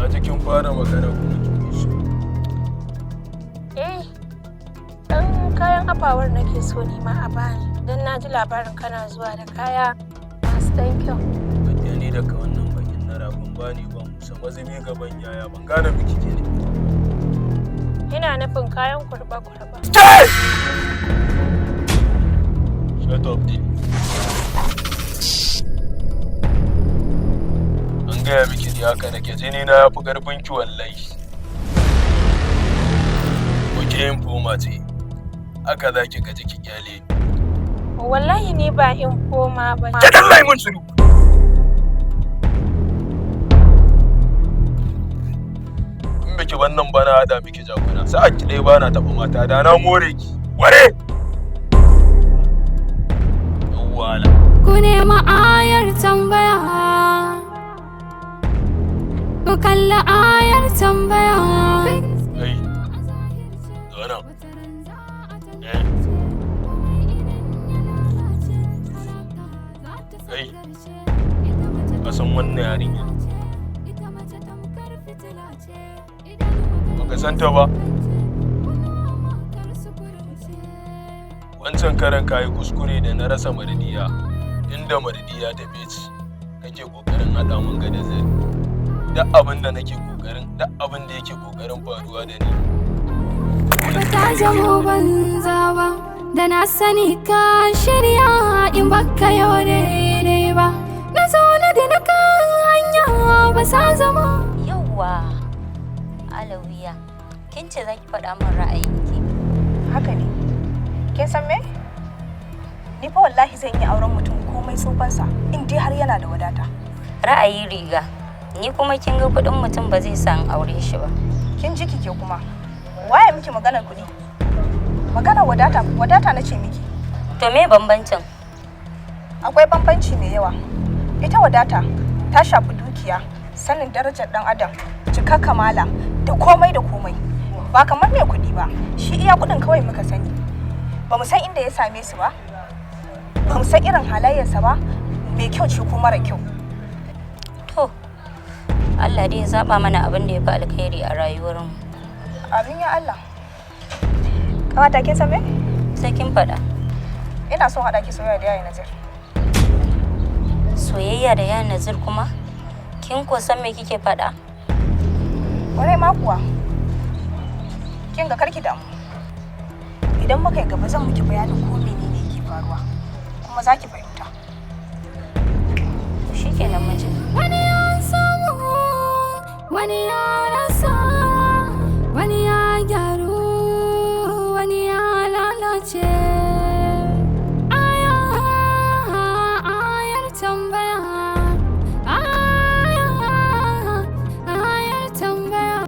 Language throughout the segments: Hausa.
Na ji kin fara magana kuma kin so. Dan kayan afawar nake so ni ma a bani. Dan na ji labarin kana zuwa da kaya masu ɗan kyau. Gaskiya ni daga wannan bakin na ragon bani ba musa mazubi gaban yaya ban gane miki ke ne. Ina nufin kayan kurɓa-kurɓa. Shut up dai. An gaya miki ni haka nake jini na yafi ƙarfin ki wallahi. Kuke yin foma ce. Haka za ki gaji ki kyale ni. Wallahi ni ba in koma ba. Ki dallai mun shiru. In biki wannan bana hada miki jakuna. Sai a ki dai bana taɓa mata da na more ki. Ware! Yawwala. Ku nema ayar tambaya. Ku kalla ayar tambaya. Kai. Zana. Kai. Ka san wannan yarinya? Baka san ta ba? Wancan karan kayi kuskure da na rasa mardiya. Inda mardiya ta beci, kake kokarin hada mun ga da zai. Duk abin da yake kokarin faruwa da ni. Ba ta zamo banza ba, da na sani ka shirya in baka yau daidai ba. Na zaune da na kan hanya ba sa zama. Yawwa, Alawiya, kin ce za ki faɗa min ra'ayinki. Haka ne. Kin san me? Ni fa wallahi zan yi auren mutum komai tsofansa in dai har yana da wadata. Ra'ayi riga, ni kuma kin ga kuɗin mutum ba zai san aure shi ba. Kin ji kike kuma. Waye miki maganar kuɗi? Maganar wadata na ce miki. To me bambancin? Akwai bambanci mai yawa. Ita wadata ta shafi dukiya, sanin darajar ɗan adam, cika kamala da komai da komai. Ba kamar mai kuɗi ba, shi iya kuɗin kawai muka sani. Ba mu san inda ya same su ba, ba mu san irin halayyarsa ba, mai kyau ce ko mara kyau. To, Allah dai ya zaɓa mana abin da ya fi alkhairi a rayuwarmu. Amin ya Allah. Kawata kin san me? Sai kin faɗa. Ina son haɗa ki soyayya da yayi Nazir. Soyayya da yayin Nazir kuma? Kin ko san me kike faɗa? Warai ma kuwa. Kin ga karki damu. Idan muka yi gaba zan miki bayanin ko menene yake faruwa. Kuma za ki fahimta. Shikenan miji. Wani ya samu, wani ya rasa, wani ya gyaru, wani ya lalace. Ayar tambaya. Ayar tambaya.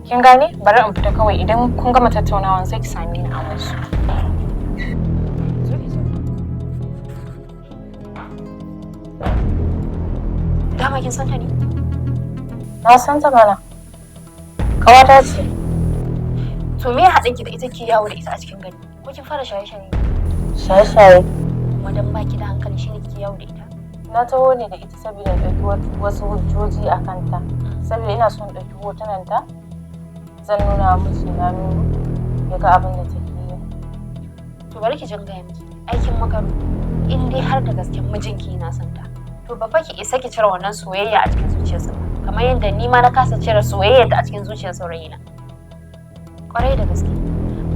Kin gane? Bari in fita kawai idan kun gama tattaunawa sai ki same ni a wasu. dama kin san ta ne? Na san ta mana. Kawata ce. To me ya haɗin ki da ita ke yawo da ita a cikin gari? Ko kin fara shaye-shaye? Shaye-shaye. Wadan baki da hankali shine kike yawo da ita. Na taho ne da ita saboda ɗauki wasu hujjoji a kanta. Saboda ina son ɗauki hotunanta. Zan nuna miki na nuna ya ga abin da take yi. To bari ki jin gaya miki. Aikin makaru in dai har da gaske mijinki na son ta. To ba fa ki isa ki cire wannan soyayya a cikin zuciyarsa ba. Kamar yadda ni ma na kasa cire soyayya a cikin zuciyar saurayina. Kwarai da gaske.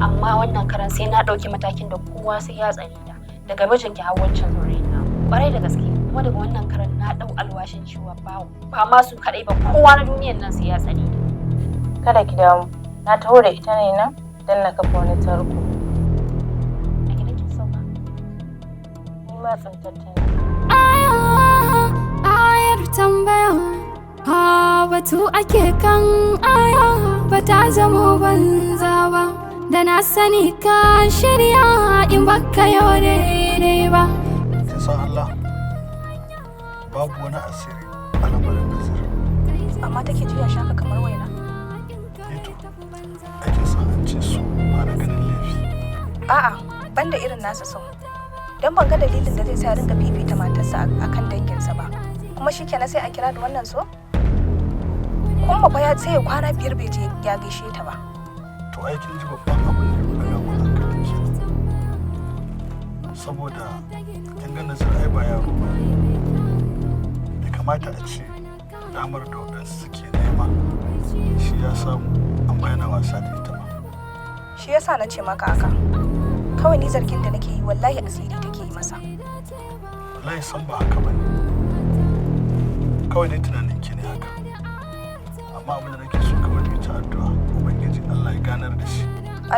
Amma wannan karan sai na ɗauki matakin da kowa sai ya tsare ta. Daga mijinki har wancan saurayina. Kwarai da gaske. Kuma daga wannan karan na ɗau alwashin cewa ba ma su kaɗai ba kowa na duniyar nan sai ya tsare ta. Kada ki damu. Na taho da ita ne nan don na kafa wani tarko. A gidan kin sauka. Ni ma tsintatta ne. Ayar tambaya batu ake kan aya ba ta zamo banza ba da na sani ka shirya in baka yau daidai ba. Kin san Allah babu wani asiri a lamarin Nazir. Amma take juya shaka kamar waina. Ito ake san an ce su ba na ganin laifi. A'a, banda irin nasa son. Don ban ga dalilin da zai sa rinka fifita matarsa akan danginsa ba. Kuma shikenan sai a kira da wannan so? Kuma fa ya sai ya kwana 5 bai je ya gaishe ta ba. To ai kin ji babban abin da ya daga mun hankali ke. Saboda kin ga Nazir ai ba yaro ba. Bai kamata a ce damar da waɗansu suke nema shi ya samu amma yana wasa da ita ba. Shi yasa na ce maka haka. Kawai ni zargin da nake yi wallahi asiri take yi masa. Wallahi san ba haka bane. Kawai dai tunanin ki ne haka. Amma abin da nake so kawai da ita addu'a ubangiji Allah ya ganar da shi.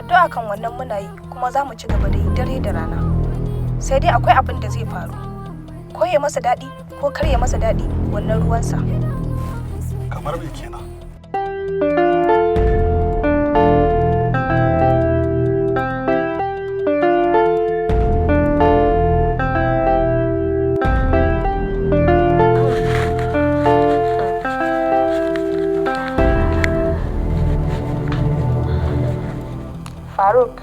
Addu'a kan wannan muna yi kuma za mu ci gaba da yi dare da rana. Sai dai akwai abin da zai faru. Ko ya masa daɗi ko kar ya masa daɗi wannan ruwansa. Kamar me kenan? Faruk,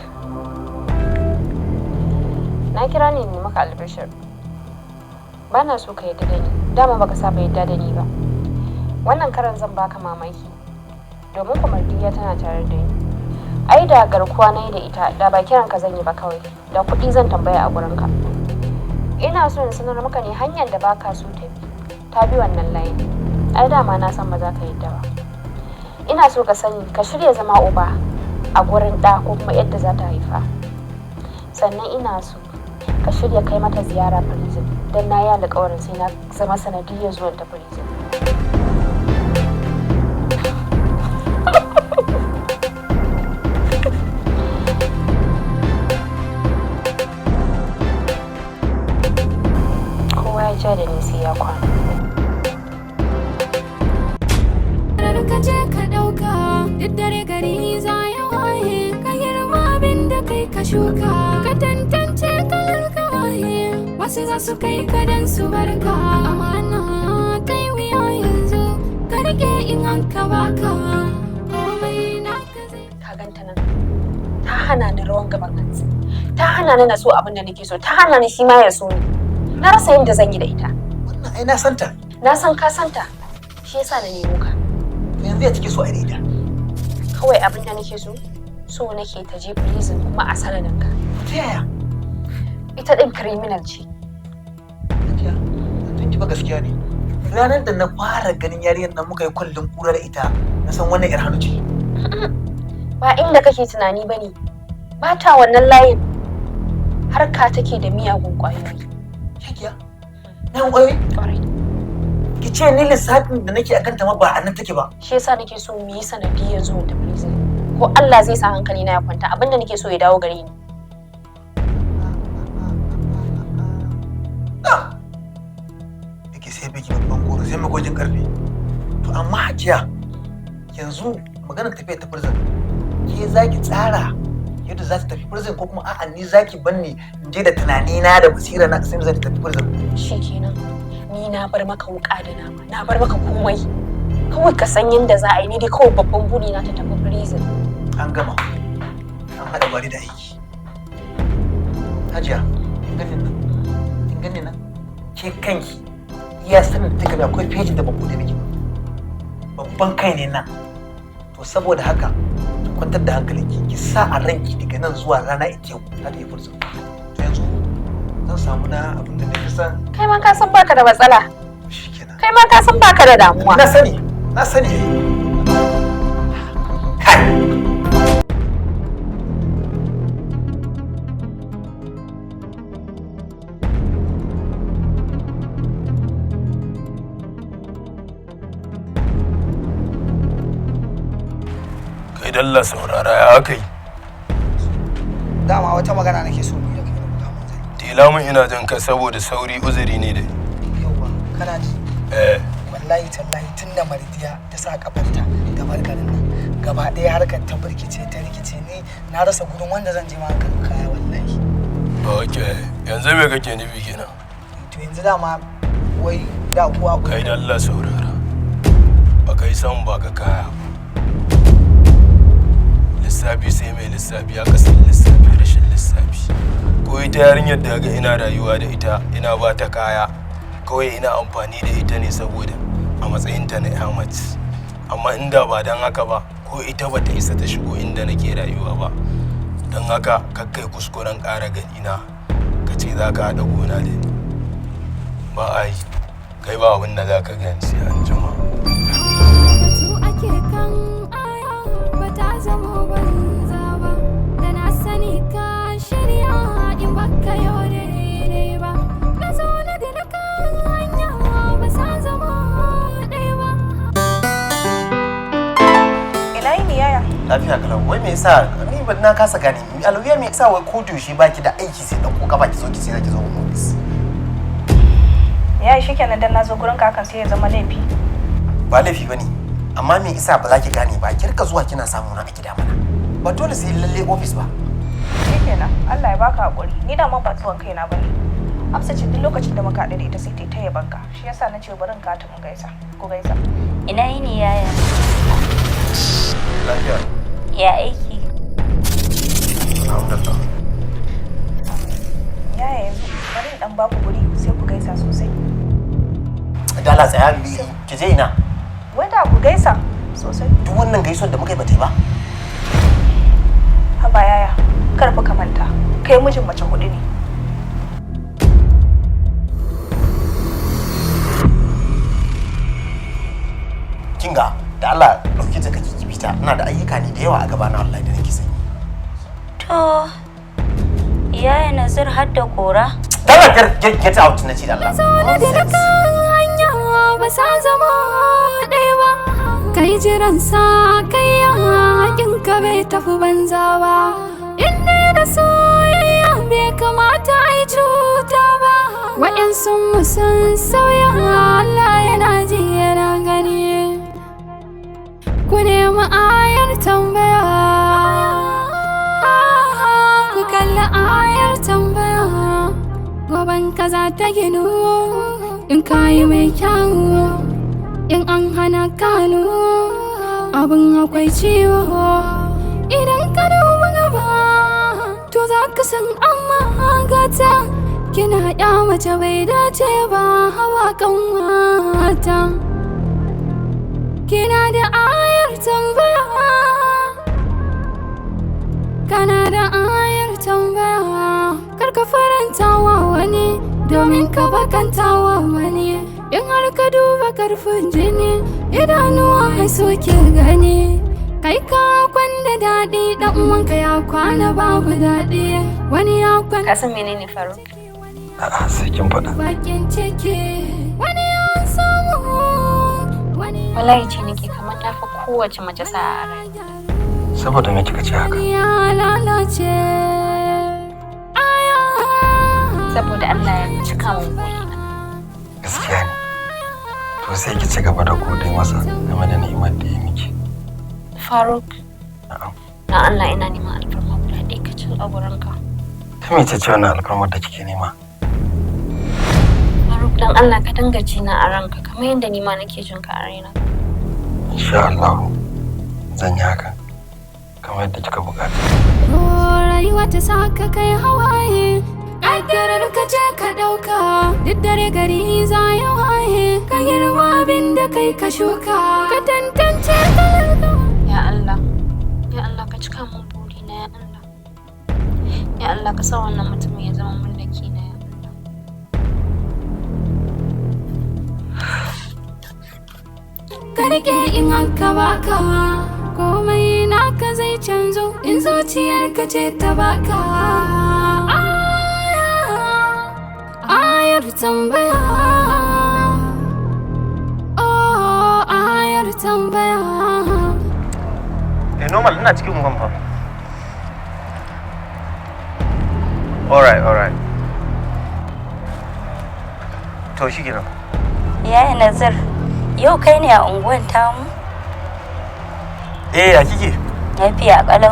na kira ne maka albishir. Ba na so ka yadda da ni, dama baka saba yadda da ni ba. Wannan karan zan baka mamaki, domin Kumardiya tana tare da ni. Ai da garkuwa na yi da ita, da ba kiran ka zan yi ba kawai, da kuɗi zan tambaya a gurinka. Ina so in sanar maka ne hanyar da baka so ta bi wannan layin. Ai dama na san ba za ka yadda ba. Ina so ka sani, ka shirya zama uba a gurin ɗa ko kuma yadda za ta haifa. Sannan ina so ka shirya kai mata ziyara prison don na yi alƙawarin sai na zama sanadiyyar zuwan ta prison. Kowa ya ja da ni sai ya kwana. Ka je ka ɗauka duk dare gari za ya waye ka girma abin da kai ka shuka ka tantance kalar ka waye wasu za su kai ka dan su barka amana ta yi wuya yanzu ka rike in an ka baka komai na ka zai. Ka ganta nan ta hana ni rawan gaban hantsi, ta hana ni na so abin da nake so, ta hana ni shi ma ya so ni. Na rasa yadda zan yi da ita. Wannan ai na santa. Na san ka santa, shi yasa na nemo ka. Yanzu ya cike so a da. Kawai abin da nake so nake ta je prison kuma a sanadin ka. Ta yaya? Ita din criminal ce. Gaskiya, tun ki ba gaskiya ne. Ranar da na fara ganin yarinyar nan muka yi kullum kura da ita, na san wannan yar hannu ce. Ba inda kake tunani bane. Ba ta wannan layin. Harka take da miyagun ƙwayoyi. Shakiya? Na ƙwayoyi? Ƙwarai. Ki ce ni lissafin da nake akan ta ma ba a nan take ba. Shi yasa nake so mu yi sanadiyyar zuwan ta prison. Ko Allah zai sa hankali na ya kwanta, abinda nake so ya dawo gare ni. Yake sai biki babban goro sai magwajin karfe. To amma Hajiya yanzu maganar tafiya ta prison ke za ki tsara yadda za ta tafi prison ko kuma a'a ni zaki banni in je da tunani na da basira na sai za ta tafi prison. Shikenan. Ni na bar maka wuka da nama. Na bar maka komai. Kawai ka san yadda za a yi ni dai kawai babban buri na ta tafi prison. An gama. An haɗa gwari da aiki. Hajiya, kin gani nan? Ke kanki iya sanin duka da akwai fejin da ban bude miki. Babban kai ne nan. To saboda haka ki kwantar da hankalinki ki sa a ranki daga nan zuwa rana ita yau za ta yi fursa. To yanzu zan samu na abin da nake san. Kai ma ka san baka da matsala. Shikenan. Kai ma ka san baka da damuwa. Na sani yayi. Dalla saurara ya aka yi. Dama wata magana nake so ni da kai da mun zai. Tela mun ina jin ka saboda sauri uzuri ne da. Yauwa, kana ji? Wallahi tallahi tunda Mardiya ta sa kafarta da barkarin nan. Gaba ɗaya harkar ta burkice ta rikice ni na rasa gurin wanda zan je ma kan kaya wallahi. Okay, yanzu me kake nufi kenan? To yanzu dama wai da kuwa kai dalla saurara. Ba kai san ba ka kaya. Lissafi sai mai lissafi ya kasan lissafi rashin lissafi. Ko ita yarinyar da ga ina rayuwa da ita ina ba ta kaya kawai ina amfani da ita ne saboda a matsayinta na Ahmad. Amma inda ba dan haka ba ko ita ba ta isa ta shigo inda nake rayuwa ba. Dan haka kakkai kuskuren ƙara gani na ka ce za ka haɗa gona da ni. Ba a yi kai ba abin da za ka gani sai an jima. Zama banza ba da na sani ka shirya in baka yau daidai ba na zaune da na kan hanya ba sa zama ɗaya ba. Ina yini yaya? Lafiya kalau wai me yasa ni ba na kasa gane alawiya me yasa wai ko yaushe baki da aiki sai dan koka baki zo ki sai ki zo office. Yaya shikenan dan nazo gurin kakan sai ya zama laifi. Ba laifi bane. Amma me isa ba za ki gane ba ki rika zuwa kina samu na a gida mana ba dole sai lalle office ba shikenan Allah ya baka hakuri ni da ma ba tuwon kaina bane Hafsa ce duk lokacin da muka haɗu da ita sai ta taya banka shi yasa na ce bari in ka ta mun gaisa ko gaisa Ina yini yaya? lafiya Ya aiki? alhamdulillah yaya yanzu bari in dan baku guri sai ku gaisa sosai dala tsaya ki je ina wanda ku gaisa sosai duk wannan gaisuwar da muka yi ba ta yi ba haba yaya karfa ka manta kai mijin mace hudu ne kinga da Allah dauki ta kake kibita ina da ayyuka ne da yawa a gaba na wallahi da nake sani To, yaya Nazir har da kora? dala get out na ci da Allah Zaune da na kan hanya ba sa zama ɗaya ba kai jiran sa kai hakin ka bai tafi banza ba inda da soyayya bai kamata a yi cuta ba wa'yansu musan sauya Allah yana ji yana gani ku nemi ayar tambaya ku kalli ayar tambaya goban kaza ta ginu in kayi mai kyau in an hana kanu abin akwai ciwo idan ka duba gaba to za ka san amma gata kina ya mace bai dace ba hawa kan wata kina da ayar tambaya kana da ayar tambaya karka faranta wa wani domin ka bakanta wa wani in har ka duba karfin jini idanuwa soke gani kai ka kwanda daɗi ɗan uwanka ya kwana babu daɗi wani ya kwana Ka san menene faru? a'a sai kin faɗa bakin ciki wani ya samu wani Wallahi ce nake kamar na fi kowace mace sa'a a rai. saboda me kika ce haka ya lalace Saboda Allah ya cika min burina. gaskiya ne to sai ki ci gaba da gode masa game da ni'imar da ya miki Faruk, na'am na Allah ina neman alfarma guda ɗaya bukatu a gurinka. Ta mece ce wannan alfarmar da kike nema? Faruk, dan Allah ka dinga jina a ranka kamar yadda ni ma nake jin ka a raina. Insha Allah zan yi haka kamar yadda kika bukata. Rayuwa ta saka kai hawaye, ƙaddarar ka je ka ɗauka, duk dare gari za ya waye, ka girma abin da kai ka shuka, ka tantance kalarka. Ya Allah ka cika min burina ya Allah. Ya Allah ka sa wannan mutumin ya zama mallaki na ya Allah. Ka rike in aka baka, komai naka zai canzo in zuciyarka ce ta baka. Ayar tambaya, oh ayar tambaya. Normal ina cikin unguwan fa. Alright. To shi kenan. Yaya Nazir, yau kai ne a unguwan tamu? Ya kike? Lafiya kalau.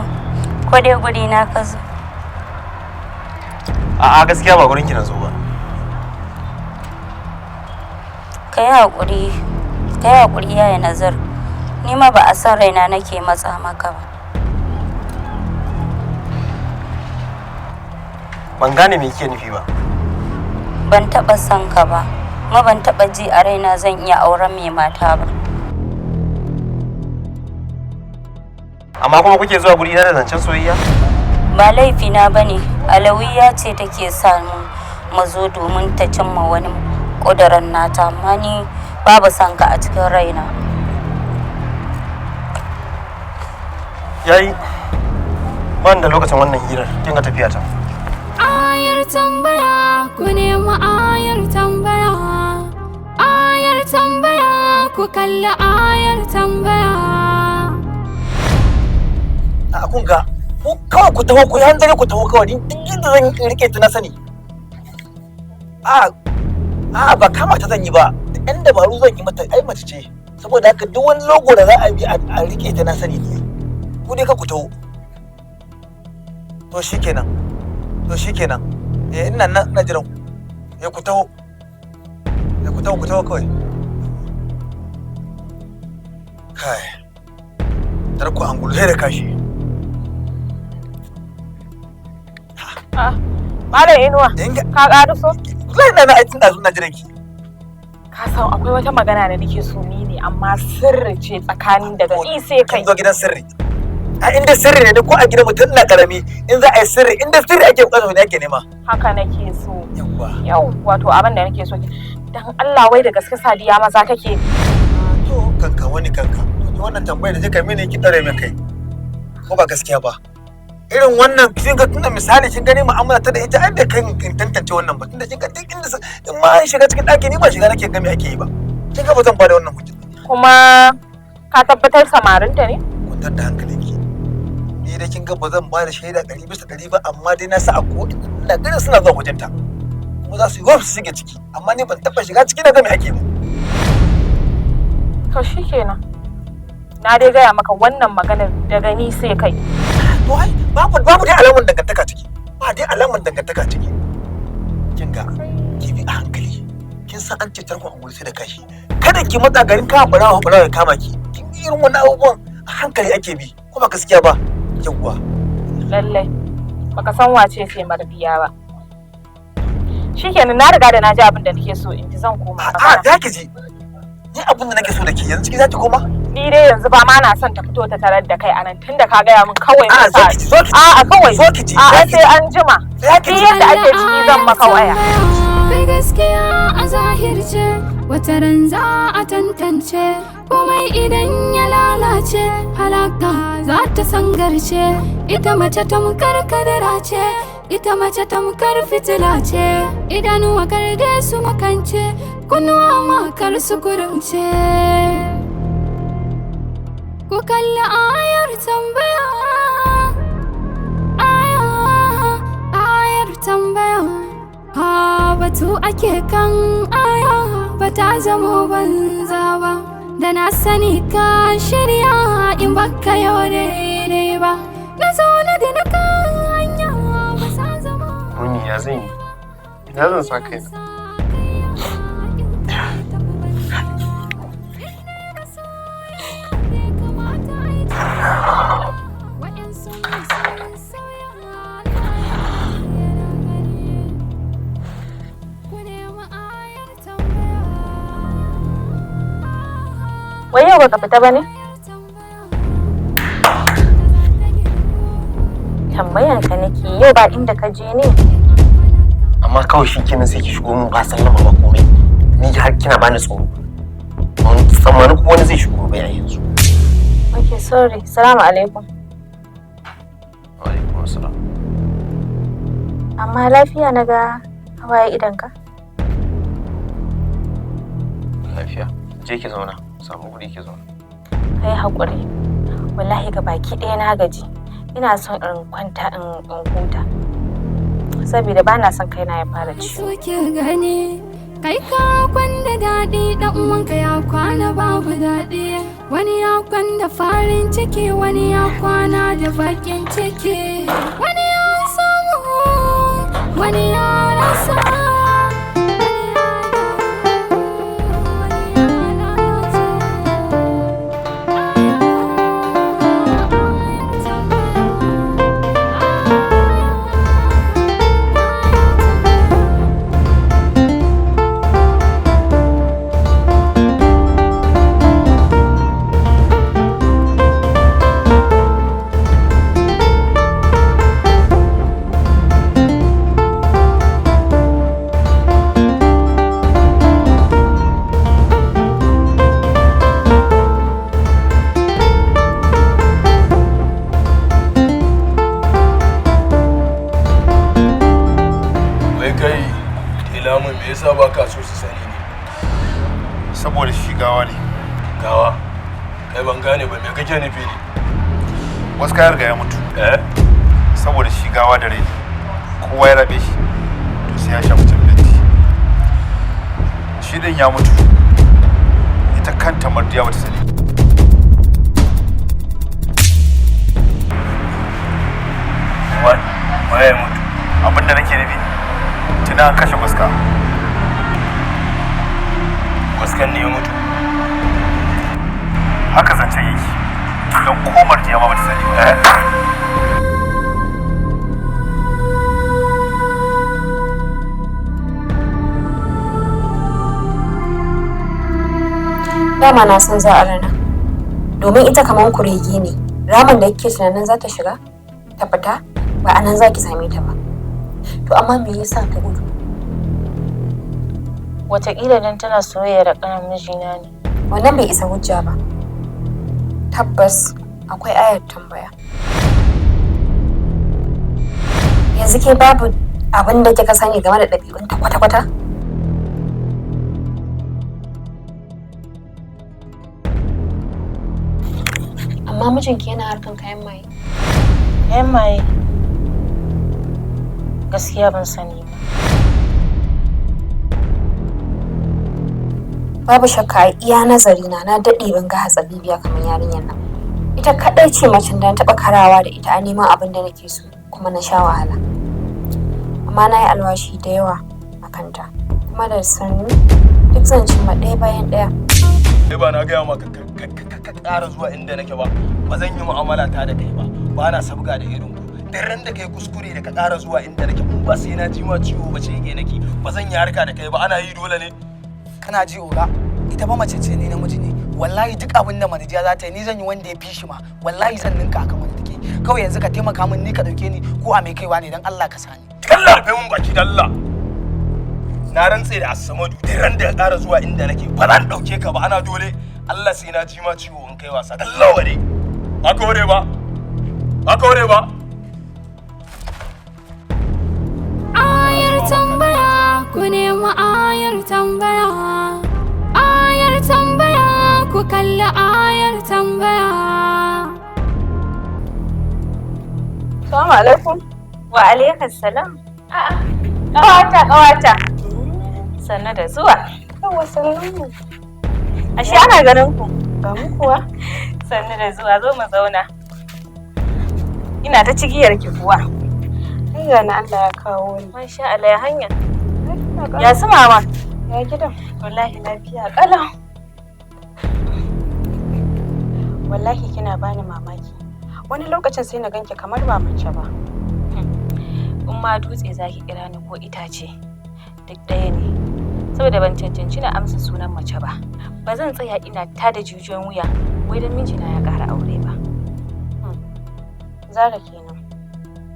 Ko dai guri na ka zo? A'a gaskiya ba gurin ki na zo ba. Kai hakuri yaya Nazir. Ni ma ba a san raina nake matsa maka ba. Ban gane me kike nufi ba. Ban taɓa son ka ba, kuma ban taɓa ji a raina zan iya auren mai mata ba. Amma kuma kuke zuwa guri na da zancen soyayya? Ba laifina bane, Alawiya ce take sa mu zo domin ta cimma wani ƙudurin nata, amma ni babu son ka a cikin raina. Yayi ban da lokacin wannan hirar, kin ga tafiya ta. Ayar tambaya, ku nemi ayar tambaya. Ayar tambaya, ku kalli ayar tambaya. A kun ga ku kawai ku taho, ku yi hanzari ku taho kawai, duk inda zan rike ta na sani. Ba kama ta zan yi ba, duk ɗan dabaru zan yi mata, ai mace ce, saboda haka duk wani logo da za a bi a rike ta na sani ne. Ku dai ka ku taho. To shikenan. Ina nan na jiran ku. Ku taho. Ku taho kawai. Kai. Tarko an gulu sai da kashi. Malam Inuwa, ka ƙaru so? Zai na aikin ɗazu na jiran ki. Ka san akwai wata magana da nake so ni ne, amma sirri ce tsakanin daga ni sai kai. Kin zo gidan sirri. A inda sirri ne ko a gidan mutum na karami, in za a yi sirri, inda sirri ake bukatar ne ake nema. Haka nake so. Yawwa. To abin da nake so. Dan Allah wai da gaske Sadiya maza kake. To kanka. Ni wannan tambayar da kika mini ki dare min kai. Ko ba gaskiya ba? Irin wannan kin ga tunda misali kin gani mu'amala ta da ita ai da kan tantance wannan ba, tunda kin ga duk inda in ma an shiga cikin ɗaki ni ba shiga nake ga me ake yi ba. Kin ga ba zan bada wannan hujja. Kuma ka tabbatar samarinta ne? Kwantar da hankalinki. Ni da kin ga ba zan bada shaida 100% ba, amma dai na sa a ko ina ganin suna zuwa wajenta. Kuma za su yi wasu shige ciki, amma ni ban taɓa shiga ciki na ga me ake ba. To shikenan. Na dai gaya maka wannan maganar daga ni sai kai. To ai babu dai alamun dangantaka ciki. Ba dai alamun dangantaka ciki. Kin ga ki bi a hankali. Kin san an ce tarkon angulu sai da kashi. Kada ki matsa garin ka barawa ya kama ki. Kin irin wannan abubuwan a hankali ake bi. Ko ba gaskiya ba? Yawwa. Lallai baka san wace ce marbiya ba. Shikenan na riga da na ji abin da nake so in ji zan koma. Za ki ji. Ni abin da nake so da ke yanzu ciki za ki koma? Ni dai yanzu ba ma na son ta fito ta tarar da kai anan tunda ka gaya min kawai na sa. Kawai. Zo ki ji. Sai an jima. Ki yadda ake ciki zan maka waya. Kai gaskiya a zahirce, wata ran za a tantance, komai idan ya lalace, halaka za ta sangarce. Ita mace tamkar kadara ce, ita mace tamkar fitila ce, idanuwa karde su makance, kunnuwa makar su kurumce. Ku kalli ayar tambaya, ayar tambaya. Batu ake kan aya, ba ta zamo banza ba. Da na sani ka shirya in baka yau daidai ba. Na zaune da na kan hanya, Ya zan yi? Ya zan sa kaina? Wai yau baka fita ba ne? Tambayan ka nake yau ba inda ka je ne? Amma kawai shi kenan sai ki shigo mun ba sallama ba komai. Ni har kina bani tsoro. Mun tsammanin ko wani zai shigo bai a yanzu. Okay, sorry. Assalamu alaikum. Wa alaikum assalam. Amma lafiya na ga hawaye idanka? Lafiya. Je ki zauna. Samu guri ki zauna. Kai haƙuri. Wallahi ga baki ɗaya na gaji. Ina son in kwanta in huta. Saboda ba na son kaina ya fara ciwo. Suke gani kai ka kwanda daɗi ɗan uwanka ya kwana babu daɗi. Wani ya kwanda farin ciki, wani ya kwana da bakin ciki. Wani ya samu, wani ya rasa. Me yasa ba ka so su sani ne? Saboda shi gawa ne. Gawa? Kai ban gane ba, me kake nufi ne? Wasu kayar ga ya mutu. Saboda shi gawa da rai. Kowa ya rabe shi to sai ya sha mutum binti. Shi din ya mutu. Ita kanta Mardiya bata sani. Waye mutu? Abinda nake nufi tuna an kashe fuska. Waskan ne ya mutu. Haka zancen yake. Don komar jiya ma bata sani ba. Dama na san za a rana. Domin ita kaman kurege ne. Ramin da kike tunanin za ta shiga, ta fita, ba anan za ki same ta ba. To amma me yasa ta gudu? Wataƙila don tana soyayya da ƙanan mijina ne. Wannan bai isa hujja ba. Tabbas akwai ayar tambaya. Yanzu ke babu abin da kika sani game da ɗabi'unta kwata-kwata? Amma mijinki yana harkan kayan maye. Kayan maye? Gaskiya ban sani ba. Babu shakka a iya nazari na daɗe ban ga hatsabibiya kamar yarinyar nan. Ita kaɗai ce macen da na taɓa karawa da ita a neman abin da nake so kuma na sha wahala. Amma na yi alwashi da yawa a kanta kuma da sannu duk zan cimma ɗaya bayan ɗaya. Sai ba na gaya maka ka ƙara zuwa inda nake ba, ba zan yi mu'amala ta da kai ba, ba na sabga da irin ku. Duk ran da kai kuskure da ka ƙara zuwa inda nake in ba sai na ji ma ciwo ba ce yake nake, ba zan yi harka da kai ba, ana yi dole ne. Kana ji oga, ita ba mace ce ne namiji ne. Wallahi duk abin da Mardiya za ta yi ni zan yi wanda ya fi shi ma. Wallahi zan ninka akan wanda take. Kawai yanzu ka taimaka min ni ka dauke ni ko a mai kaiwa ne dan Allah ka sani. Allah rufe mun baki da Allah. Na rantse da Assamadu duk ran da ya ƙara zuwa inda nake ba zan dauke ka ba, ana dole. Allah sai na ji ma ciwo in kai wasa. Allah ware. Ba ka ware ba. Ba ka ware ba. Ayar tambaya ku nemi ayar tambaya. Ayar tambaya ku kalli ayar tambaya. Assalamu alaikum. Wa alaikum salam. Ƙawata. Sannu da zuwa. Yawwa sannu. Ashe ana ganin ku. Ga mu kuwa. Sannu da zuwa, zo mu zauna. Ina ta cigiyar ki kuwa. Ai ga na Allah ya kawo ni. Masha Allah, ya hanya. Ya su mama. Ya gidan. Wallahi lafiya kalau. Wallahi kina bani mamaki. Wani lokacin sai na ganki kamar ba mace ba. In ma dutse zaki kira ni ko itace. Duk ɗaya ne. Saboda ban cancanci na amsa sunan mace ba. Ba zan tsaya ina tada jijiyoyin wuya wai dan mijina ya ƙara aure ba. Zara kenan.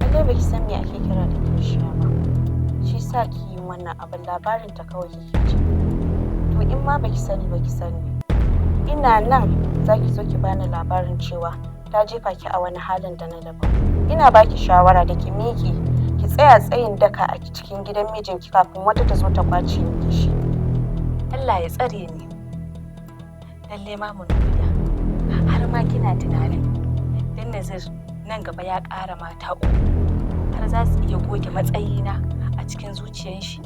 Lalle baki san me ake kira da kishiya ba. Shi sa ki yi wannan abin labarin ta kawai kike ji. To in ma baki sani baki sani. Ina nan zaki zo ki bani labarin cewa ta jefa ki a wani halin da na daban. Ina baki shawara da ki miƙe ki tsaya tsayin daka a cikin gidan mijinki kafin wata ta zo ta kwace miki shi. Allah ya tsare ni. Lalle ma mun nufiya. Har ma kina tunanin dan Nazir nan gaba ya ƙara mata uku. Har za su iya goge matsayina a cikin zuciyar shi.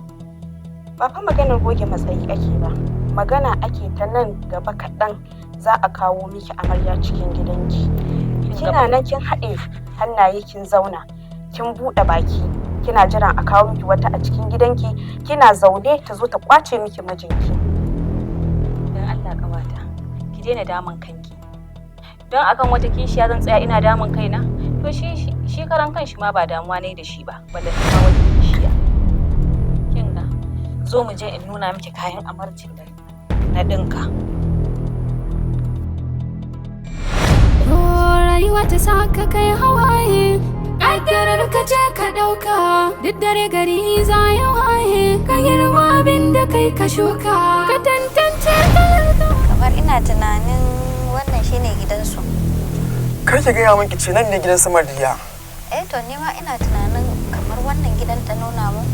Ba fa maganar goge matsayi ake ba. Magana ake ta nan gaba kaɗan za a kawo miki amarya cikin gidanki. Kina nan kin haɗe hannaye kin zauna. Kin buɗe baki. Kina jiran a kawo miki wata a cikin gidanki. Kina zaune ta zo ta kwace miki mijinki. Dan Allah ƙawata, ki daina damun kanki. Don akan wata kishiya zan tsaya ina damun kaina? To shi karan kanshi ma ba damuwa ne da shi ba. Balle ma wata kishiya. Kin ga zo mu je in nuna miki kayan amarcin da na dinka. Rayuwa ta saka kai hawaye, ƙaddarar ka je ka ɗauka, duk dare gari za ya waye, ka girma abin da kai ka shuka, ka tantance kalarka. Kamar ina tunanin wannan shine gidansu. Kar ki gaya min ki ce nan ne gidan su Mardiya. To ni ma ina tunanin kamar wannan gidan ta nuna mu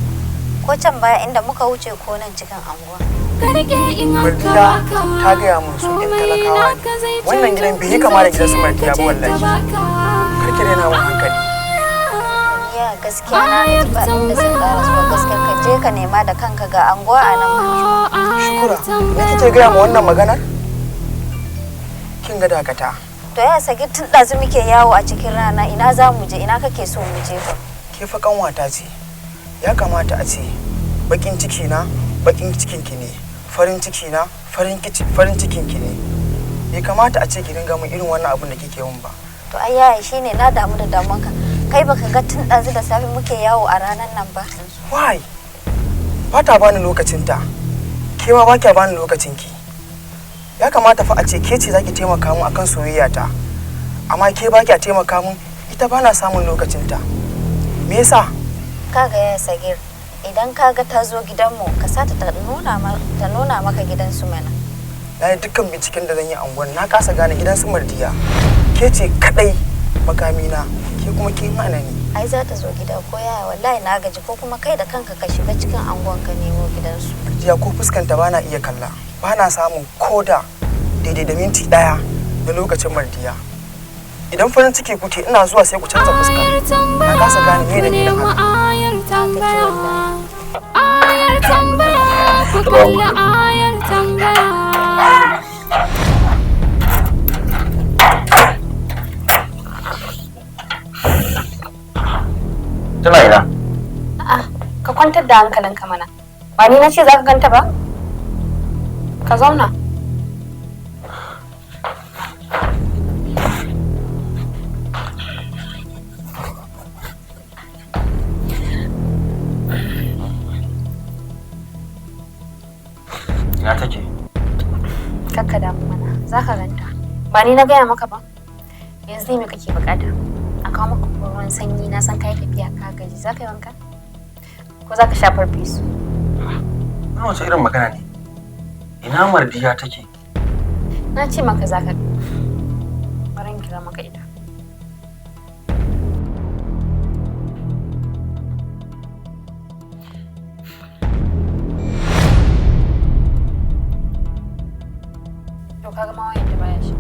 ko can baya inda muka wuce ko nan cikin anguwa. Mardiya ta gaya mun su ɗin talakawa ne. Wannan gidan bai yi kama da gidan su Mardiya ba wallahi. Kar ki daina mun hankali. Ya gaskiya na ji ba inda zai ƙara zuwa gaskiya ka je ka nema da kanka ga anguwa a nan. Shukura, me kike gaya ma wannan maganar? Kin ga dakata. To ya sagi tun ɗazu muke yawo a cikin rana ina za mu je ina kake so mu je? Ke fa kanwata ce. Ya kamata a ce bakin ciki na bakin cikin ki ne. Farin ciki na farin cikin ki ne. Bai kamata a ce ki dinga mun irin wannan abin da kike mun ba. To ai yaya shine na damu da damuwanka. Kai baka ga tun ɗazu da safe muke yawo a ranar nan ba? Why? Ba ta bani lokacinta. Ke ma ba kya bani lokacinki. Ya kamata fa a ce ke ce zaki taimaka mun akan soyayya ta. Amma ke ba kya taimaka mun, ita bana samun lokacinta. Me yasa? Kaga ya Sagir, idan kaga ta zo gidanmu ka sata ta nuna maka gidansu mana. Na yi dukkan binciken da zan yi a unguwar na kasa gane gidan su Mardiya. Ke ce kadai makamina, ke kuma kin hana ni. Ai za ta zo gida ko yaya wallahi na gaji ko kuma kai da kanka ka shiga cikin anguwan ka nemo gidansu. Mardiya ko fuskanta bana iya kalla. Bana samun koda daidai da minti daya da lokacin Mardiya. Idan farin ciki kuke ina zuwa sai ku canza fuska. Na kasa gane me da ni da haka. Ayar tambaya, ku kalla ayar tambaya. Tana ina? Ka kwantar da hankalinka mana. Ba ni na ce za ka ganta ba? Ka zauna. Ina take? Kakka damu mana. Za ka ganta. Ba ni na gaya maka ba. Yanzu me kake bukata? A kawo maka ruwan sanyi na san kai tafiya ka gaji. Za ka yi wanka? Ko za ka sha farfesu? Wannan wace irin magana ne? Ina Mardiya take? Na ce maka za ka bari in kira maka ita. To kaga ma wayan da baya shi.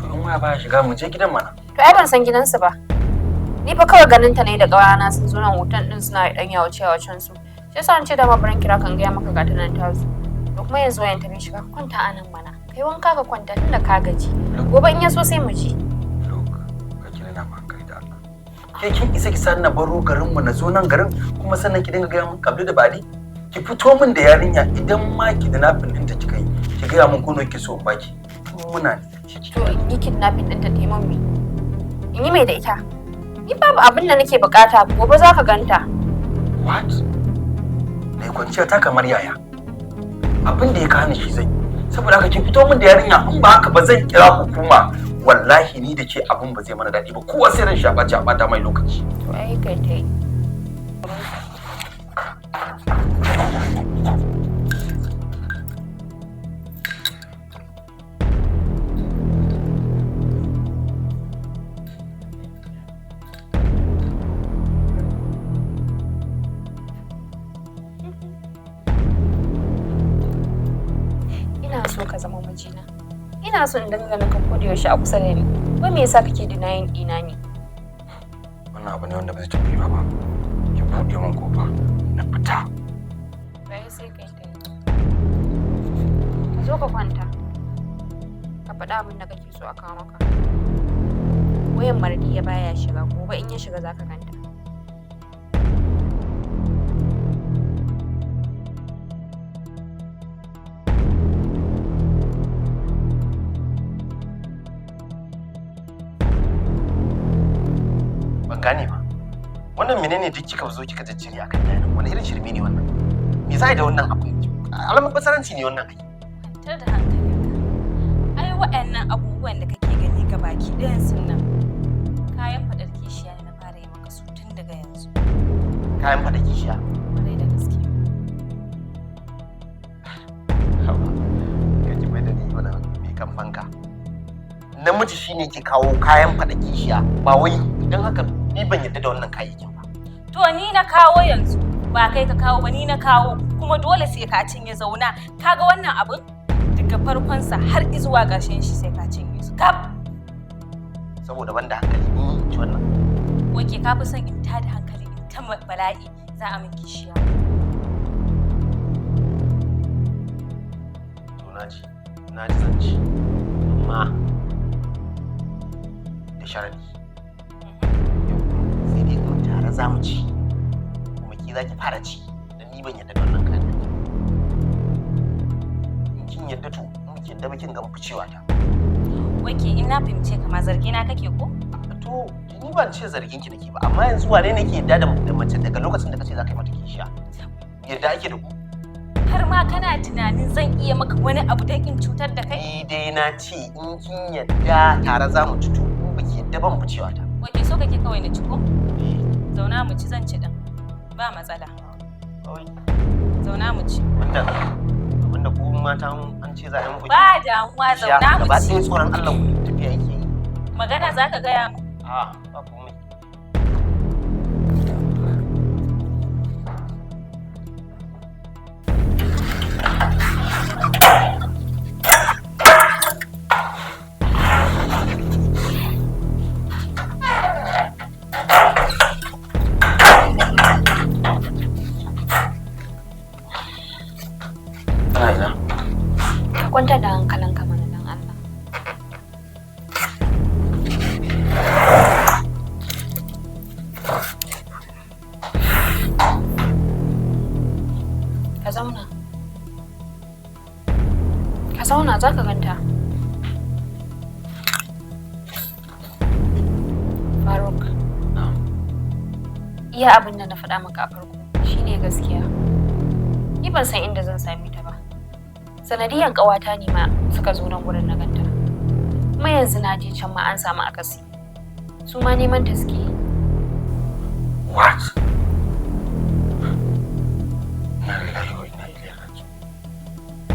To in waya baya shiga mu je gidan mana. To ai ban san gidansu ba. Ni fa kawai ganin ta ne da ƙawana sun zo nan hoton din suna dan yawace su. Shi yasa an ce da ma barin kira kan gaya maka ga ta nan ta zo. Da kuma yanzu wayan ta bai shiga kwanta a nan mana. Kai wanka ka kwanta tunda ka gaji. Gobe in ya so sai mu je. Look, ka kira na hankali da Allah. Ke kin isa ki san na baro garin mu na zo nan garin kuma sannan ki dinga gaya mun kabli da bali? Ki fito min da yarinya idan ma ki da nafin ɗinta kika yi ki gaya mun kuno ki so in baki. Muna to in yi kidnapping ɗinta taimakon me? In yi mai da ita? Ni babu abin da nake bukata, gobe za ka ganta. What? Mai kwanciya ta kamar yaya? Abin da ya kawo shi zan yi. Saboda haka ki fito min da yarinya in ba haka ba zan kira hukuma. Wallahi ni da ke abin ba zai mana daɗi ba. Kowa sai ran shaɓa ci a ɓata mai lokaci. To ai kai ta yi. Ina so in dinga ganin ka koda yaushe a kusa da ni. Wai me yasa kake denying ɗina ne? Wannan abu ne wanda ba zai tafi ba. Ki buɗe min kofa na fita. Bai sai kai ta yi. Ka zo ka kwanta. Ka faɗa abin da kake so a kawo maka. Wayan Mardiya baya shiga, gobe in ya shiga za ka ganta. Gane ba wannan menene duk kika zo kika jajjiri akan yayin wani irin shirme ne wannan me za a yi da wannan abu alamun basaranci ne wannan ai kwantar da hankalinka ai waɗannan abubuwan da kake gani ga baki ɗayan sun nan kayan fadar kishiya ne na fara yi maka su tun daga yanzu kayan fadar kishiya kwarai da gaske kaji mai da ni wannan mai kan fanka namiji shine ke kawo kayan fadar kishiya ba wai idan haka ni ban yadda da wannan kayayyakin ba. To ni na kawo yanzu ba kai ka kawo ba ni na kawo kuma dole sai ka cinye zauna kaga wannan abun daga farkonsa har zuwa ƙarshen shi sai ka cinye su kaf. Saboda banda hankali ni ci wannan. Wake ka fi son in ta da hankali in ta bala'i za a min kishiya. To na ji zanci amma da sharadi. Za mu ci kuma ki za ki fara ci dan ni ban yadda da wannan kayan in kin yadda to in kin da bakin gan ficewa ta wake in na fahimce ka ma zargi na kake ko to ni ban ce zargin ki nake ba amma yanzu wane nake yadda da mace daga lokacin da kace za ka yi mata kishiya yadda ake da ku har ma kana tunanin zan iya maka wani abu dan in cutar da kai ni dai na ce in kin yadda tare za mu ci to in baki yadda ban ficewa ta wake so kake kawai na ci ko zauna mu ci zan ci din ba matsala zauna mu ci abinda ko mata an ce za a yi ba damuwa zauna mu ci ba sai tsoron Allah ku tafiya yake yi magana zaka gaya mu ba komai Kwanta da hankalinka mana dan Allah. Ka zauna. Ka zauna za ka ganta. Faruk. Iya abin da na faɗa maka a farko shine gaskiya. Ni ban san inda zan sami ta ba. Sanadiyan ƙawata ne ma suka zo nan gurin na ganta. Kuma yanzu na je can ma an samu akasi. Su ma neman ta suke. What? Na lillahi wa inna ilaihi raji'un.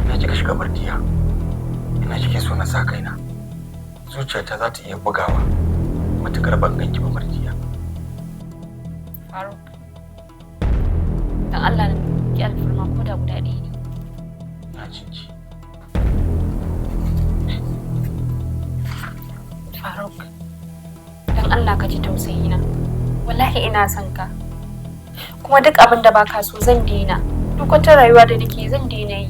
Na kika shiga bardiya. Ina kike so na sa kaina. Zuciyata za ta iya bugawa. Matukar ban ganki ba bardiya. Faruk. Dan Allah na ki alfarma ko da guda ɗaya ne. Cinci. Faruk, don Allah ka ji tausayina. Wallahi ina son ka. Kuma duk abin da baka so zan daina. Duk wata rayuwa da nake zan daina yi.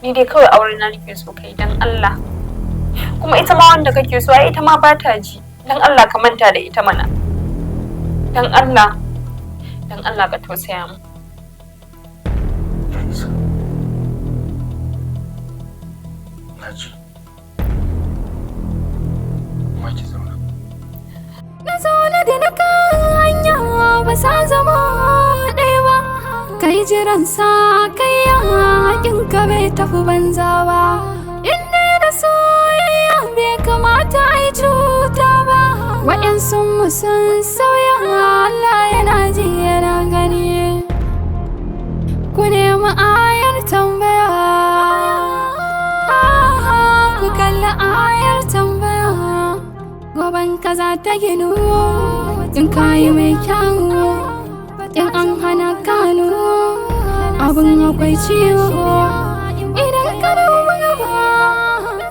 Ni dai kawai aure na nake so kai don Allah. Kuma ita ma wanda kake so ai ita ma ba ta ji. Don Allah ka manta da ita mana. Dan Allah. Dan Allah ka tausaya mu. Naji. Ma ki zauna. Na zauna da na kan hanya ba sa zama ɗaya ba. Kai jiran sa kai yakin ka bai tafi banza ba. Inda da soyayya bai kamata a yi cuta ba. Wa'yansu sun sauya Allah yana ji yana gani. Ku nemi ayar tambaya. Ku kalli ayar tambaya. Goban ka za ta ginu in kayi mai kyau. In an hana kanu abin akwai ciwo. Idan ka duba gaba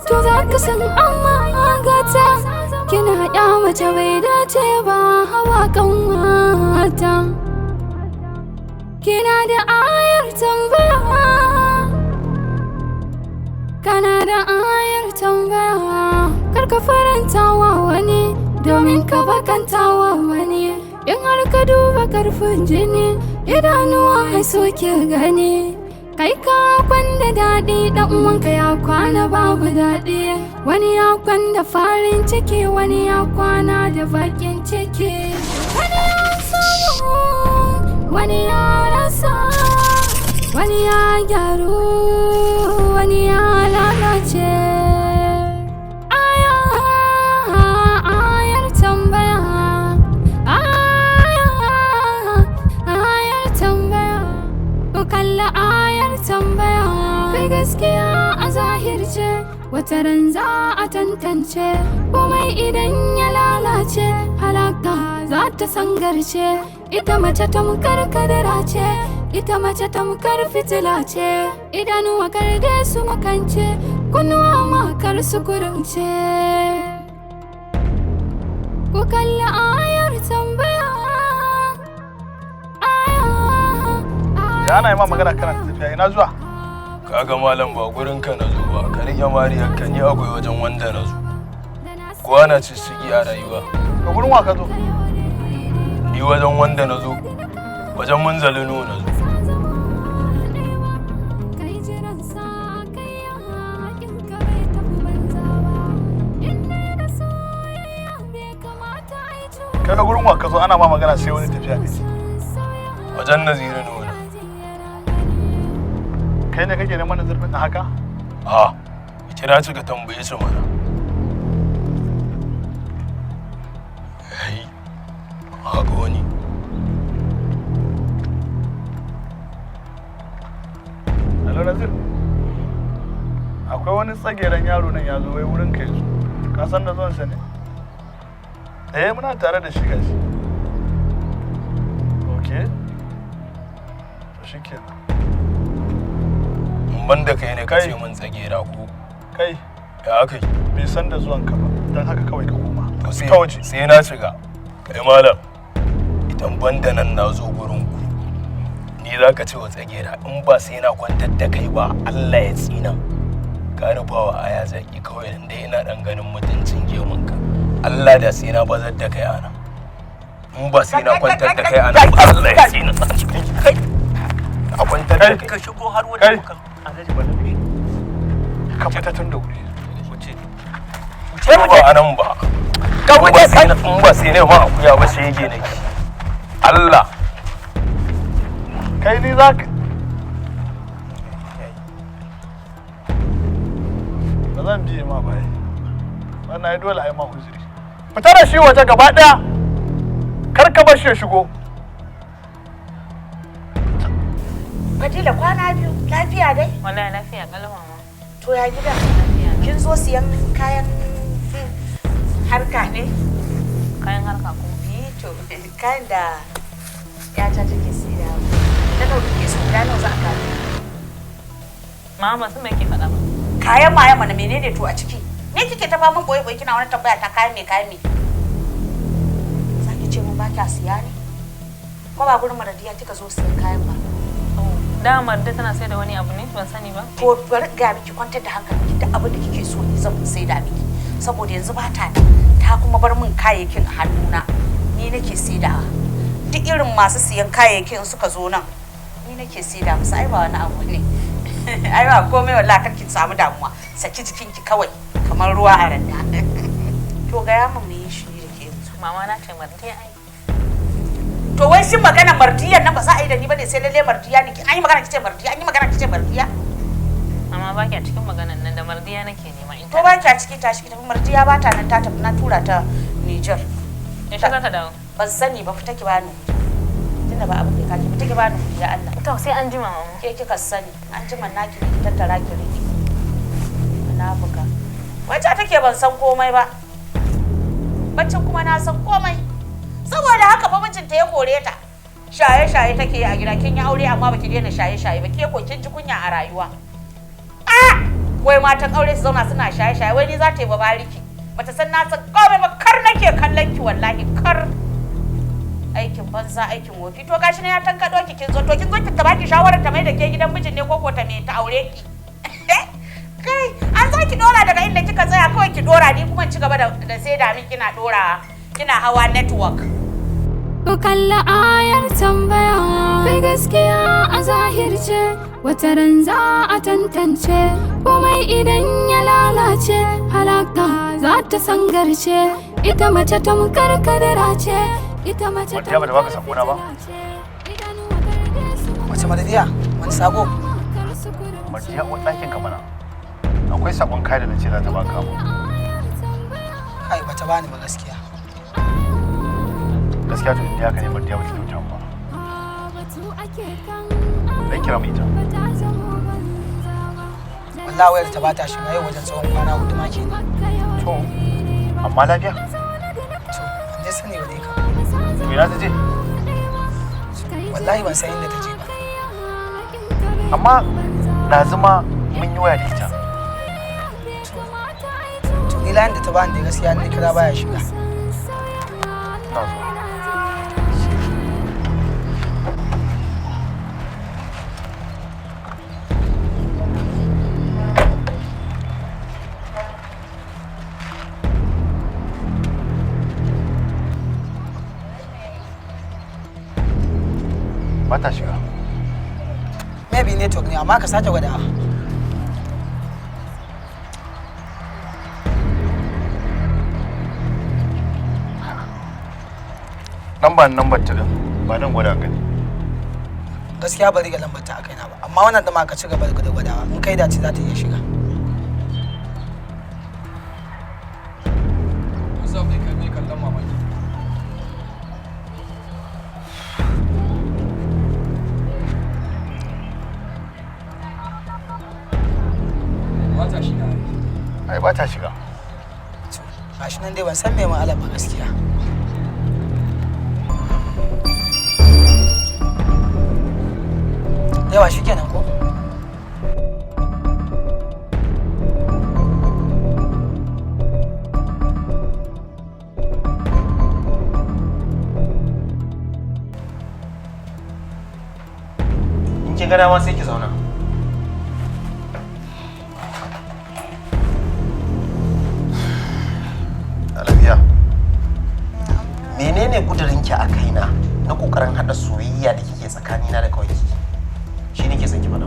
to za ka san amma gata. Kina ya mace bai dace ba hawa kan mata. Kina da ayar tambaya. Kana da ayar tambaya. Kar ka faranta wa wani domin ka bakanta wa wani. In har ka duba karfin jini idanuwa ai soke gani. Kai ka kwanda daɗi ɗan uwanka ya kwana babu daɗi. Wani ya kwanda farin ciki wani ya kwana da bakin ciki. Wani ya samu wani ya rasa. Wani ya gyaru wani ya lalace. Ayar tambaya. Ayar tambaya. Ku kalla ayar tambaya. Kai gaskiya a zahirce wata ran za a tantance. Komai idan ya lalace halaka za ta sangarce. Ita mace tamkar kadara ce. Ita mace tamkar fitila ce. Idanuwa kar da su makance. Kunnuwa makar su kurumce. Ku kalli ayar tambaya. Ya ana yi ma magana kana tafiya ina zuwa? Kaga malam ba gurin ka na zo ba. Ka riƙe mariyar ka ni akwai wajen wanda na zo. Kowa na cicigi a rayuwa. Ka gurin wa ka zo? Ni wajen wanda na zo. Wajen munzalinu na zo. Kaga gurin wa ka zo ana ma magana sai wani tafiya ne. Wajen Naziru nuna. Kai ne kake neman nazirin haka? A, kira ci ka tambaye shi mana. Ai, haka wani. Hello Nazir. Akwai wani tsageren yaro nan ya zo wai wurin ka yanzu. Ka san da zuwansa ne? Muna tare da shi gashi. Okay. To shikenan. Ban da kai ne ka ce mun tsagera ko? Kai, ya aka yi? bai san da zuwan ka ba. Dan haka kawai ka koma. Sai na shiga. Kai malam. Idan ban da nan na zo gurin ku. Ni za ka ce wa tsagera in ba sai na kwantar da kai ba Allah ya tsina. Ka rufawa aya zaki kawai dan dai ina dan ganin mutuncin gemunka. Allah da sai na bazar da kai ana. In ba sai na kwantar da kai ana Allah ya tsina. Kai. A kwantar da kai. Ka shigo har wajen ka. Alhaji ba lafi. Ka fita tun da wuri. Wuce ba anan ba. Ka wuce sai na in ba sai ne ma akuya ba sai yake nake. Allah. Kai ni zaka ba zan biye ma bai. Wannan ai dole ai ma uzuri. Fita da shi waje gaba daya. Kar ka bar shi ya shigo. Fadila kwana biyu lafiya dai? Wallahi lafiya kalau mama. To ya gida? Kin zo siyan kayan harka ne? Kayan harka ko? To kayan da yata take siya. Na nawa kike so? Da nawa za a kawo? Mama sun me ke faɗa ba? Kayan maya mana menene to a ciki? Me kike ta faman boye kina wani tambaya ta kayan me? Zaki ce mun ba kya siya ne? Ko ba gurin Maradiya kika zo siyan kayan ba? Damar da tana sai da wani abu ne ban sani ba. To bari ga miki kwantar da hankalinki duk abin da kike so ne zan sai da miki. Saboda yanzu ba ta nan ta kuma bar min kayayyakin a hannuna. Ni nake saidawa. duk irin masu siyan kayayyakin suka zo nan ni nake saida musu ai ba wani abu ne ai ba komai wallahi kake samu damuwa saki jikinki kawai kamar ruwa a randa to ga ya mun yi shi da ke yanzu mama na ce mardiya ai to wai shin magana mardiyan nan ba za a yi da ni bane sai lalle mardiya ne an yi magana kice mardiya an yi magana kice mardiya mama ba ki a cikin maganan nan da mardiya nake nema in to ba ki a cikin tashi tafi mardiya ba ta nan ta tafi na tura ta Niger ya shiga ta dawo ban sani ba fita ki bani tunda ba abin da kake fita ki bani ya Allah to sai an jima mama ke kika sani an jima naki ne tattara ki riki na buka wacce take ban san komai ba baccin kuma na san komai saboda haka fa mijinta ya kore ta shaye-shaye take yi a gida kin yi aure amma baki daina shaye-shaye ba ke ko kin ji kunya a rayuwa wai matan aure su zauna suna shaye-shaye wai ni za ta yi babariki bata san na san komai ba kar nake kallon ki wallahi kar aikin banza aikin wofi to gashi ne ya tankado ki kin zo ki ta baki shawarar ta mai da ke gidan mijin ne ko ta me ta aure ki kai an zo ki dora daga inda kika tsaya kawai ki dora ni kuma ci gaba da sai da min kina dora kina hawa network Ku kalla ayar tambaya kai gaskiya a zahirce wata ran za a tantance komai idan ya lalace halaka za ta sangarce ita mace tamkar kadara ce ita mace tamkar kadara ce ba wace madadiya wani sako Mardiya wani ɗakin ka mana akwai sakon kai da nace za ta baka mu kai bata bani ba gaskiya gaskiya to inda haka ne Mardiya bata kyauta ba dan kira mu ita wallahi wayar ta bata shi mai wajen tsawon kwana 4 ma kenan to amma lafiya to je sani wa dai ka to ina ta je wallahi ban san inda ta je ba amma lazima mun yi waya da ita to ni layin da ta bani da gaskiya ni kira baya shiga ba ta shiga maybe network ne amma ka sake gwadawa lambar ta din ba nan gwada gani gaskiya bari ga lambar ta a kaina ba amma wannan da ma ka ci gaba da gwadawa in kai dace za ta iya shiga ai ba ta shiga gashi nan dai ban san me ma'alar ba gaskiya yawa shi kenan ko in kin ga dama sai ki zauna menene kudurinki a kaina na kokarin hada soyayya da kike tsakanina da kawai shi nake son ki faɗa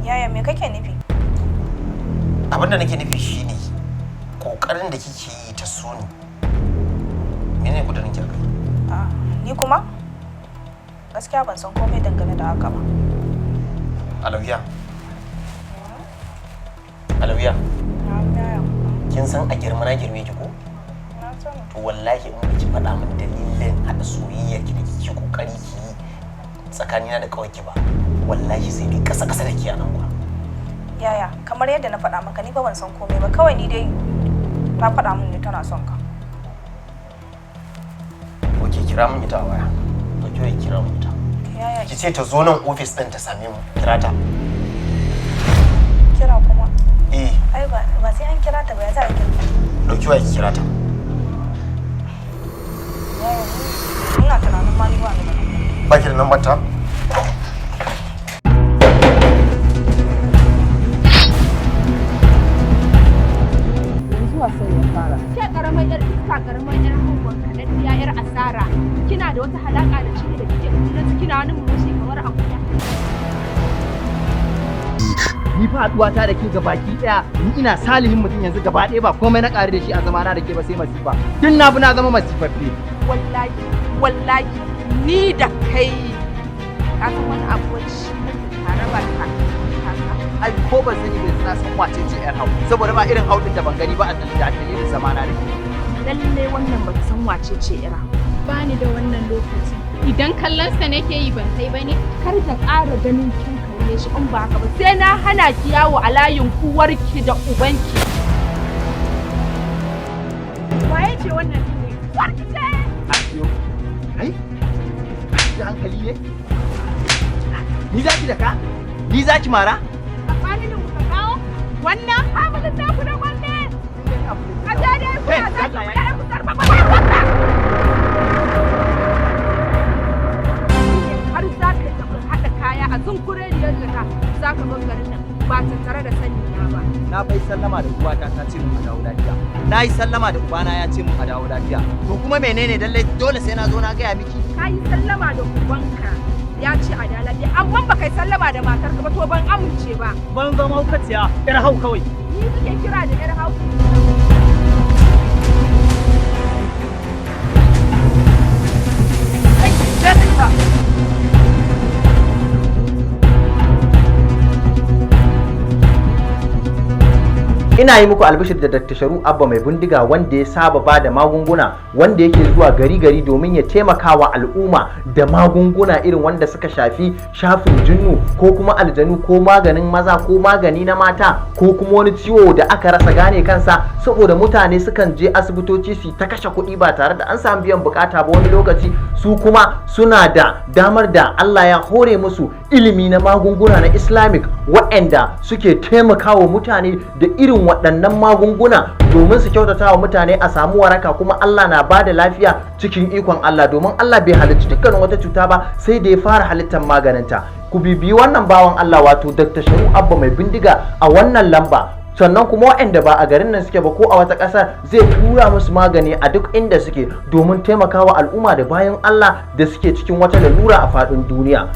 yaya me kake nufi abin da nake nufi shine kokarin da kike yi ta so ni menene kudurinki a kai ni kuma gaskiya ban san komai dangane da haka ba alawiya kin san a girma na girme ki ko to wallahi in baki faɗa min dalilin haɗa soyayya ki da kike kokari ki yi tsakanina da kawai ki ba wallahi sai dai kasa da ki a nan gwa yaya kamar yadda na faɗa maka ni ba ban san komai ba kawai ni dai ta faɗa min ne tana son ka oke kira min ita a waya oke kira min ita yaya ki ce ta zo nan office ɗin ta same mu kira ta kira kuma ai ba sai an kira ta ba ya za a kira dauki waya ki kira ta ina tunanin ma ni ba ni ba ki da number ta zuwa sai ya fara ke karamar yar iska karamar yar hangon kaɗaɗɗiya yar asara kina da wata halaka da shi da kike kullun kina wani mushi kamar akuya. Ni fa haduwa ta da ke gabaki daya ni ina salihin mutum yanzu gaba ɗaya ba komai na ƙare da shi a zamana da ke ba sai masifa. Din na bi na zama masifaffe. Wallahi ni da kai ka san wani abu wacce tare ba ta. Ai ko ban sani bai na san wace ce yar hau saboda ba irin hau din da ban gani ba a dalilin zamana da ke. Lalle wannan ba ta san wace ce yar hau. Ba ni da wannan lokaci. Idan kallonsa nake yi ban kai ba ne? Kar ta ƙara ganin kin kalle shi in ba haka ba sai na hana ki yawo a layin uwarki da ubanki. Waye ce wannan ne? Uwarki ce! Asiyo. Kai? Da hankali ne? Ni za ki da ka? Ni za ki mara? Tsakanin da kuka kawo? Wannan hamilin na ku da wannan! A daidai kuna za ki mara ku zarfa ba! Har za ka taɓa haɗa kaya a zunkureriyar jaka za ka bar garin nan ba tattare da sani na ba. Na bai sallama da uwata ta ce mun a dawo lafiya. Na yi sallama da ubana ya ce mun a dawo lafiya. To kuma menene dole sai na zo na gaya miki? Ka yi sallama da ubanka ya ce a dawo lafiya amma ba kai sallama da matarka ba to ban amince ba. Ban zama haukaciya yar hau kawai. Ni suke kira da yar hau. Ina yi muku albishir da Dr. Sharu Abba mai bindiga wanda ya saba ba da magunguna wanda yake zuwa gari domin ya taimaka wa al'umma da magunguna irin wanda suka shafi shafin jinnu ko kuma aljanu ko maganin maza ko magani na mata ko kuma wani ciwo da aka rasa gane kansa saboda mutane sukan je asibitoci su ta kashe kuɗi ba tare da an samu biyan bukata ba wani lokaci su kuma suna da damar da Allah ya hore musu ilimi na magunguna na Islamic waɗanda suke taimakawa mutane da irin waɗannan magunguna domin su kyautata wa mutane a samu waraka kuma Allah na ba da lafiya cikin ikon Allah domin Allah bai halicci dukkanin wata cuta ba sai da ya fara halittar maganinta. Ku bibiyi wannan bawan Allah wato Dr. Sharu Abba mai bindiga a wannan lamba sannan kuma waɗanda ba a garin nan suke ba ko a wata ƙasa zai tura musu magani a duk inda suke domin taimakawa al'umma da bayan Allah da suke cikin wata lalura a faɗin duniya.